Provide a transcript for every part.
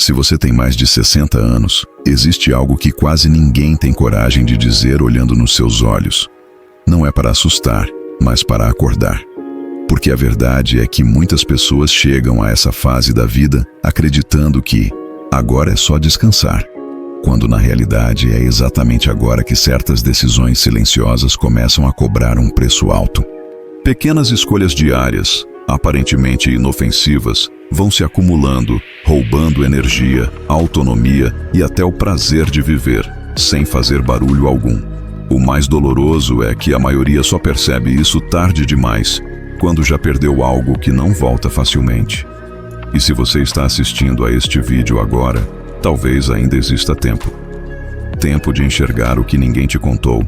Se você tem mais de 60 anos, existe algo que quase ninguém tem coragem de dizer olhando nos seus olhos. Não é para assustar, mas para acordar. Porque a verdade é que muitas pessoas chegam a essa fase da vida acreditando que agora é só descansar, quando na realidade é exatamente agora que certas decisões silenciosas começam a cobrar um preço alto. Pequenas escolhas diárias, aparentemente inofensivas, vão se acumulando, roubando energia, autonomia e até o prazer de viver, sem fazer barulho algum. O mais doloroso é que a maioria só percebe isso tarde demais, quando já perdeu algo que não volta facilmente. E se você está assistindo a este vídeo agora, talvez ainda exista tempo. Tempo de enxergar o que ninguém te contou,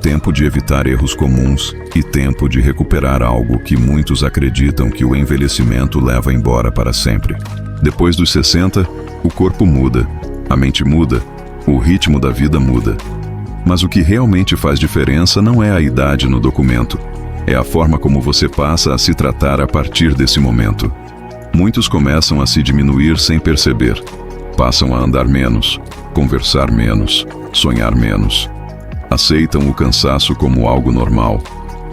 tempo de evitar erros comuns e tempo de recuperar algo que muitos acreditam que o envelhecimento leva embora para sempre. Depois dos 60, o corpo muda, a mente muda, o ritmo da vida muda. Mas o que realmente faz diferença não é a idade no documento, é a forma como você passa a se tratar a partir desse momento. Muitos começam a se diminuir sem perceber. Passam a andar menos, conversar menos, sonhar menos. Aceitam o cansaço como algo normal,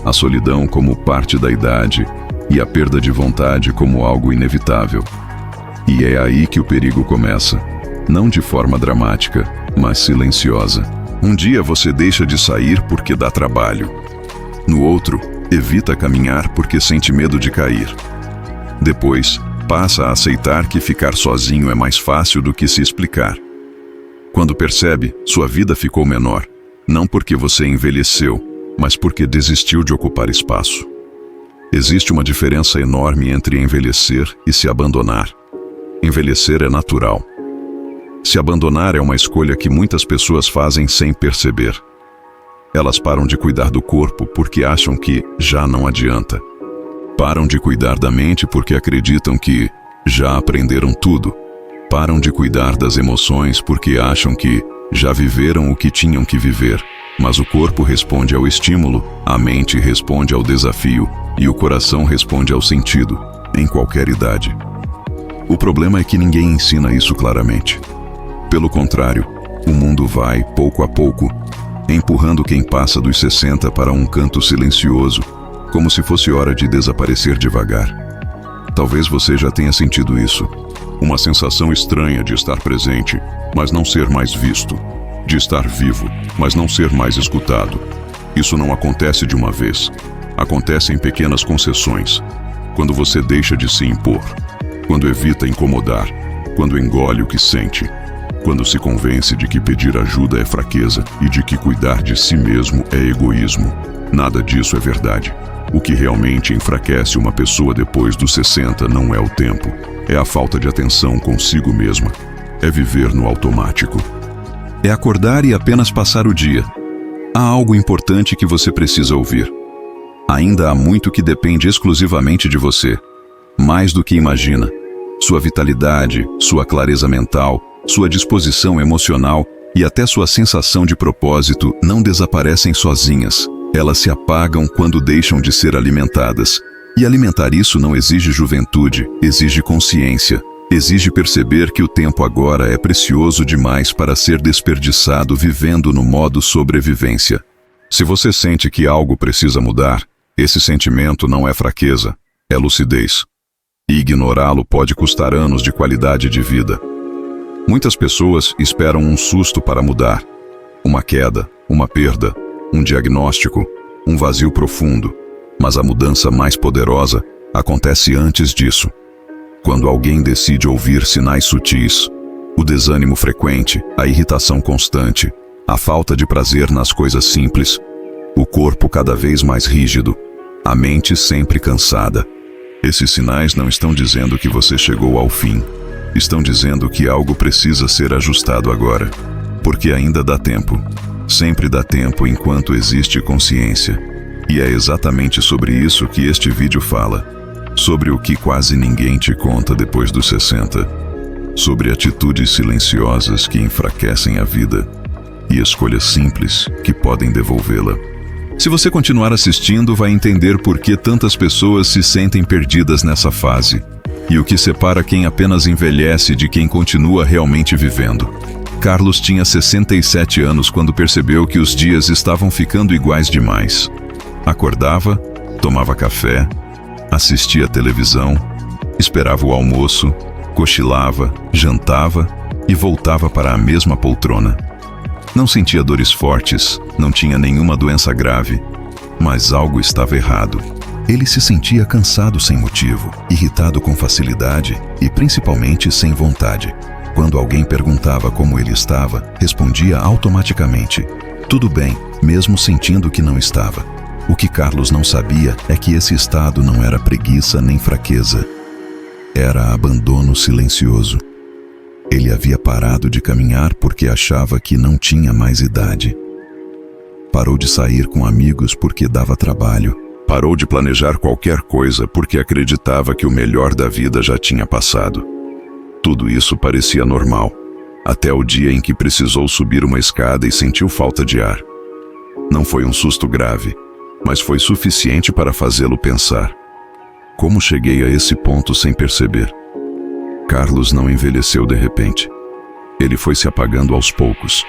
a solidão como parte da idade e a perda de vontade como algo inevitável. E é aí que o perigo começa, não de forma dramática, mas silenciosa. Um dia você deixa de sair porque dá trabalho. No outro, evita caminhar porque sente medo de cair. Depois, passa a aceitar que ficar sozinho é mais fácil do que se explicar. Quando percebe, sua vida ficou menor. Não porque você envelheceu, mas porque desistiu de ocupar espaço. Existe uma diferença enorme entre envelhecer e se abandonar. Envelhecer é natural. Se abandonar é uma escolha que muitas pessoas fazem sem perceber. Elas param de cuidar do corpo porque acham que já não adianta. Param de cuidar da mente porque acreditam que já aprenderam tudo. Param de cuidar das emoções porque acham que já viveram o que tinham que viver, mas o corpo responde ao estímulo, a mente responde ao desafio e o coração responde ao sentido, em qualquer idade. O problema é que ninguém ensina isso claramente. Pelo contrário, o mundo vai, pouco a pouco, empurrando quem passa dos 60 para um canto silencioso, como se fosse hora de desaparecer devagar. Talvez você já tenha sentido isso. Uma sensação estranha de estar presente, mas não ser mais visto. De estar vivo, mas não ser mais escutado. Isso não acontece de uma vez. Acontece em pequenas concessões. Quando você deixa de se impor. Quando evita incomodar. Quando engole o que sente. Quando se convence de que pedir ajuda é fraqueza e de que cuidar de si mesmo é egoísmo. Nada disso é verdade. O que realmente enfraquece uma pessoa depois dos 60 não é o tempo. É a falta de atenção consigo mesma. É viver no automático. É acordar e apenas passar o dia. Há algo importante que você precisa ouvir. Ainda há muito que depende exclusivamente de você. Mais do que imagina. Sua vitalidade, sua clareza mental, sua disposição emocional e até sua sensação de propósito não desaparecem sozinhas. Elas se apagam quando deixam de ser alimentadas. E alimentar isso não exige juventude, exige consciência. Exige perceber que o tempo agora é precioso demais para ser desperdiçado vivendo no modo sobrevivência. Se você sente que algo precisa mudar, esse sentimento não é fraqueza, é lucidez. E ignorá-lo pode custar anos de qualidade de vida. Muitas pessoas esperam um susto para mudar. Uma queda, uma perda, um diagnóstico, um vazio profundo. Mas a mudança mais poderosa acontece antes disso. Quando alguém decide ouvir sinais sutis, o desânimo frequente, a irritação constante, a falta de prazer nas coisas simples, o corpo cada vez mais rígido, a mente sempre cansada. Esses sinais não estão dizendo que você chegou ao fim. Estão dizendo que algo precisa ser ajustado agora. Porque ainda dá tempo. Sempre dá tempo enquanto existe consciência. E é exatamente sobre isso que este vídeo fala. Sobre o que quase ninguém te conta depois dos 60. Sobre atitudes silenciosas que enfraquecem a vida. E escolhas simples que podem devolvê-la. Se você continuar assistindo, vai entender por que tantas pessoas se sentem perdidas nessa fase. E o que separa quem apenas envelhece de quem continua realmente vivendo. Carlos tinha 67 anos quando percebeu que os dias estavam ficando iguais demais. Acordava, tomava café, assistia televisão, esperava o almoço, cochilava, jantava e voltava para a mesma poltrona. Não sentia dores fortes, não tinha nenhuma doença grave, mas algo estava errado. Ele se sentia cansado sem motivo, irritado com facilidade e principalmente sem vontade. Quando alguém perguntava como ele estava, respondia automaticamente: tudo bem, mesmo sentindo que não estava. O que Carlos não sabia é que esse estado não era preguiça nem fraqueza. Era abandono silencioso. Ele havia parado de caminhar porque achava que não tinha mais idade. Parou de sair com amigos porque dava trabalho. Parou de planejar qualquer coisa porque acreditava que o melhor da vida já tinha passado. Tudo isso parecia normal, até o dia em que precisou subir uma escada e sentiu falta de ar. Não foi um susto grave, mas foi suficiente para fazê-lo pensar: como cheguei a esse ponto sem perceber? Carlos não envelheceu de repente. Ele foi se apagando aos poucos.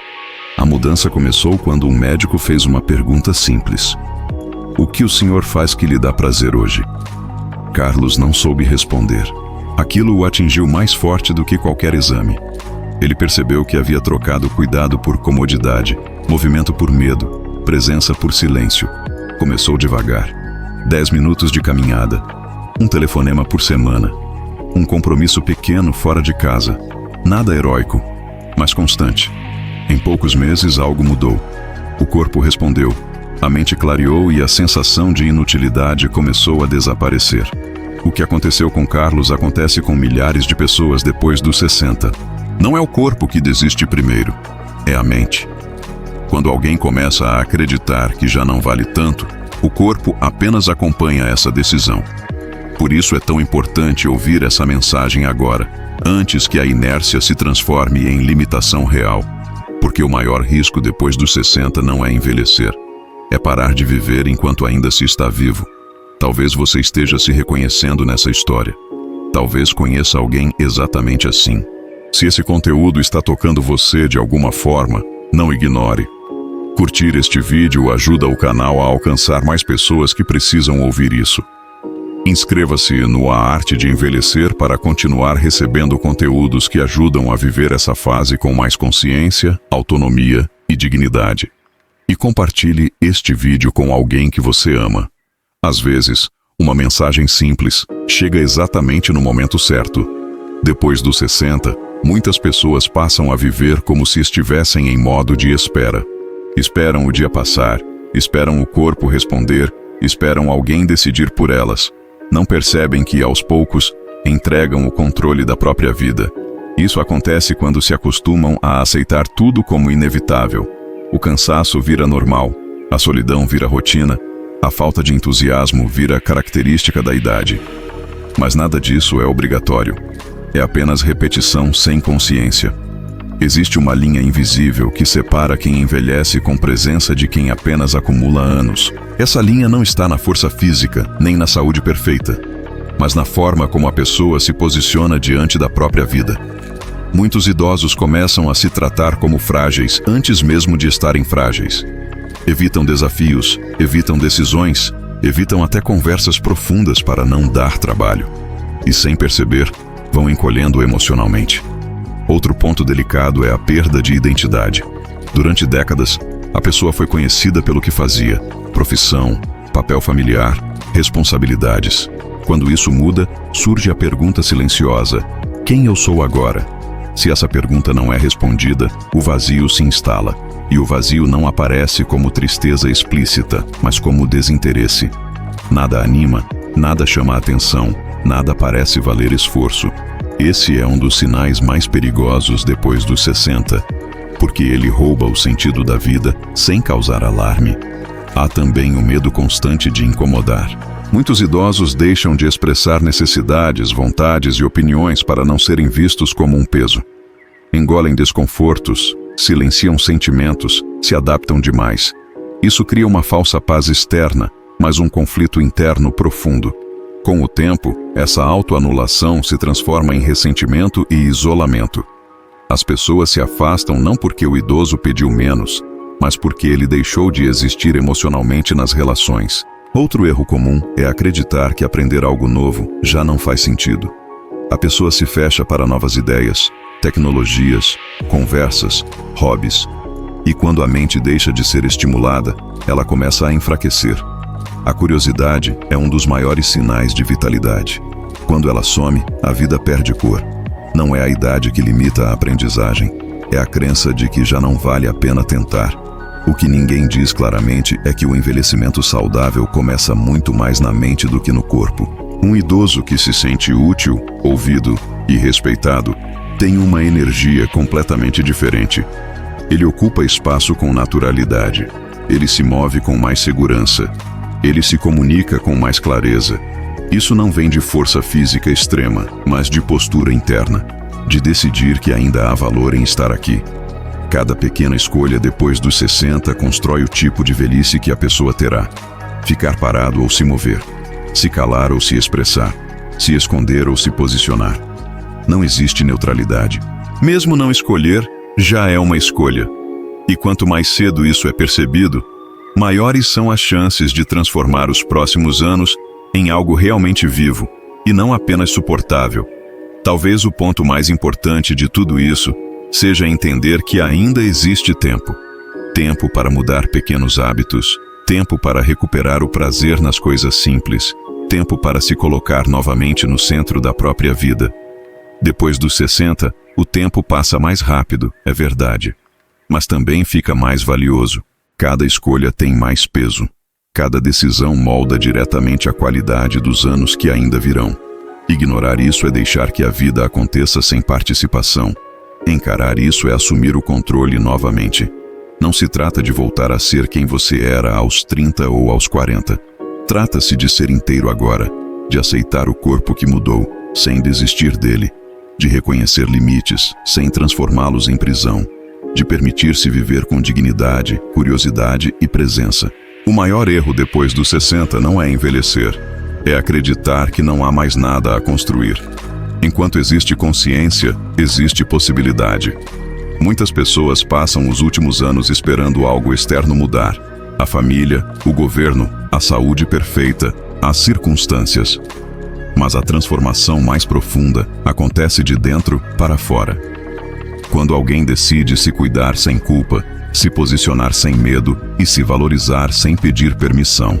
A mudança começou quando um médico fez uma pergunta simples: o que o senhor faz que lhe dá prazer hoje? Carlos não soube responder. Aquilo o atingiu mais forte do que qualquer exame. Ele percebeu que havia trocado cuidado por comodidade, movimento por medo, presença por silêncio. Começou devagar. 10 minutos de caminhada, um telefonema por semana, um compromisso pequeno fora de casa. Nada heróico, mas constante. Em poucos meses algo mudou. O corpo respondeu, a mente clareou e a sensação de inutilidade começou a desaparecer. O que aconteceu com Carlos acontece com milhares de pessoas depois dos 60. Não é o corpo que desiste primeiro, é a mente. Quando alguém começa a acreditar que já não vale tanto, o corpo apenas acompanha essa decisão. Por isso é tão importante ouvir essa mensagem agora, antes que a inércia se transforme em limitação real. Porque o maior risco depois dos 60 não é envelhecer, é parar de viver enquanto ainda se está vivo. Talvez você esteja se reconhecendo nessa história. Talvez conheça alguém exatamente assim. Se esse conteúdo está tocando você de alguma forma, não ignore. Curtir este vídeo ajuda o canal a alcançar mais pessoas que precisam ouvir isso. Inscreva-se no A Arte de Envelhecer para continuar recebendo conteúdos que ajudam a viver essa fase com mais consciência, autonomia e dignidade. E compartilhe este vídeo com alguém que você ama. Às vezes, uma mensagem simples chega exatamente no momento certo. Depois dos 60, muitas pessoas passam a viver como se estivessem em modo de espera. Esperam o dia passar, esperam o corpo responder, esperam alguém decidir por elas. Não percebem que, aos poucos, entregam o controle da própria vida. Isso acontece quando se acostumam a aceitar tudo como inevitável. O cansaço vira normal, a solidão vira rotina, a falta de entusiasmo vira característica da idade. Mas nada disso é obrigatório. É apenas repetição sem consciência. Existe uma linha invisível que separa quem envelhece com presença de quem apenas acumula anos. Essa linha não está na força física, nem na saúde perfeita, mas na forma como a pessoa se posiciona diante da própria vida. Muitos idosos começam a se tratar como frágeis antes mesmo de estarem frágeis. Evitam desafios, evitam decisões, evitam até conversas profundas para não dar trabalho. E sem perceber, vão encolhendo emocionalmente. Outro ponto delicado é a perda de identidade. Durante décadas, a pessoa foi conhecida pelo que fazia: profissão, papel familiar, responsabilidades. Quando isso muda, surge a pergunta silenciosa: quem eu sou agora? Se essa pergunta não é respondida, o vazio se instala. E o vazio não aparece como tristeza explícita, mas como desinteresse. Nada anima, nada chama a atenção, nada parece valer esforço. Esse é um dos sinais mais perigosos depois dos 60, porque ele rouba o sentido da vida sem causar alarme. Há também o medo constante de incomodar. Muitos idosos deixam de expressar necessidades, vontades e opiniões para não serem vistos como um peso. Engolem desconfortos, silenciam sentimentos, se adaptam demais. Isso cria uma falsa paz externa, mas um conflito interno profundo. Com o tempo, essa autoanulação se transforma em ressentimento e isolamento. As pessoas se afastam não porque o idoso pediu menos, mas porque ele deixou de existir emocionalmente nas relações. Outro erro comum é acreditar que aprender algo novo já não faz sentido. A pessoa se fecha para novas ideias, tecnologias, conversas, hobbies. E quando a mente deixa de ser estimulada, ela começa a enfraquecer. A curiosidade é um dos maiores sinais de vitalidade. Quando ela some, a vida perde cor. Não é a idade que limita a aprendizagem, é a crença de que já não vale a pena tentar. O que ninguém diz claramente é que o envelhecimento saudável começa muito mais na mente do que no corpo. Um idoso que se sente útil, ouvido e respeitado tem uma energia completamente diferente. Ele ocupa espaço com naturalidade. Ele se move com mais segurança. Ele se comunica com mais clareza. Isso não vem de força física extrema, mas de postura interna, de decidir que ainda há valor em estar aqui. Cada pequena escolha depois dos 60 constrói o tipo de velhice que a pessoa terá. Ficar parado ou se mover. Se calar ou se expressar. Se esconder ou se posicionar. Não existe neutralidade. Mesmo não escolher, já é uma escolha. E quanto mais cedo isso é percebido, maiores são as chances de transformar os próximos anos em algo realmente vivo, e não apenas suportável. Talvez o ponto mais importante de tudo isso seja entender que ainda existe tempo. Tempo para mudar pequenos hábitos, tempo para recuperar o prazer nas coisas simples, tempo para se colocar novamente no centro da própria vida. Depois dos 60, o tempo passa mais rápido, é verdade. Mas também fica mais valioso. Cada escolha tem mais peso. Cada decisão molda diretamente a qualidade dos anos que ainda virão. Ignorar isso é deixar que a vida aconteça sem participação. Encarar isso é assumir o controle novamente. Não se trata de voltar a ser quem você era aos 30 ou aos 40. Trata-se de ser inteiro agora, de aceitar o corpo que mudou, sem desistir dele, de reconhecer limites, sem transformá-los em prisão, de permitir-se viver com dignidade, curiosidade e presença. O maior erro depois dos 60 não é envelhecer, é acreditar que não há mais nada a construir. Enquanto existe consciência, existe possibilidade. Muitas pessoas passam os últimos anos esperando algo externo mudar. A família, o governo, a saúde perfeita, as circunstâncias. Mas a transformação mais profunda acontece de dentro para fora. Quando alguém decide se cuidar sem culpa, se posicionar sem medo e se valorizar sem pedir permissão.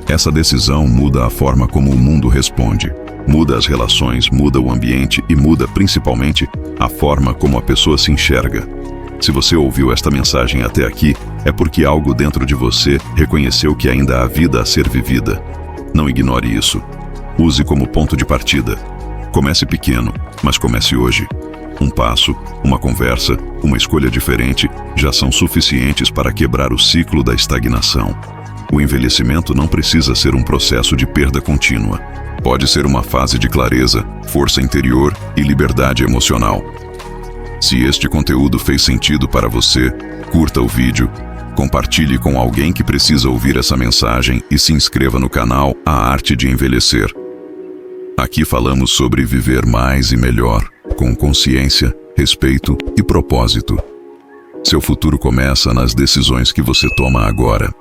Essa decisão muda a forma como o mundo responde. Muda as relações, muda o ambiente e muda, principalmente, a forma como a pessoa se enxerga. Se você ouviu esta mensagem até aqui, é porque algo dentro de você reconheceu que ainda há vida a ser vivida. Não ignore isso. Use como ponto de partida. Comece pequeno, mas comece hoje. Um passo, uma conversa, uma escolha diferente já são suficientes para quebrar o ciclo da estagnação. O envelhecimento não precisa ser um processo de perda contínua. Pode ser uma fase de clareza, força interior e liberdade emocional. Se este conteúdo fez sentido para você, curta o vídeo, compartilhe com alguém que precisa ouvir essa mensagem e se inscreva no canal A Arte de Envelhecer. Aqui falamos sobre viver mais e melhor, com consciência, respeito e propósito. Seu futuro começa nas decisões que você toma agora.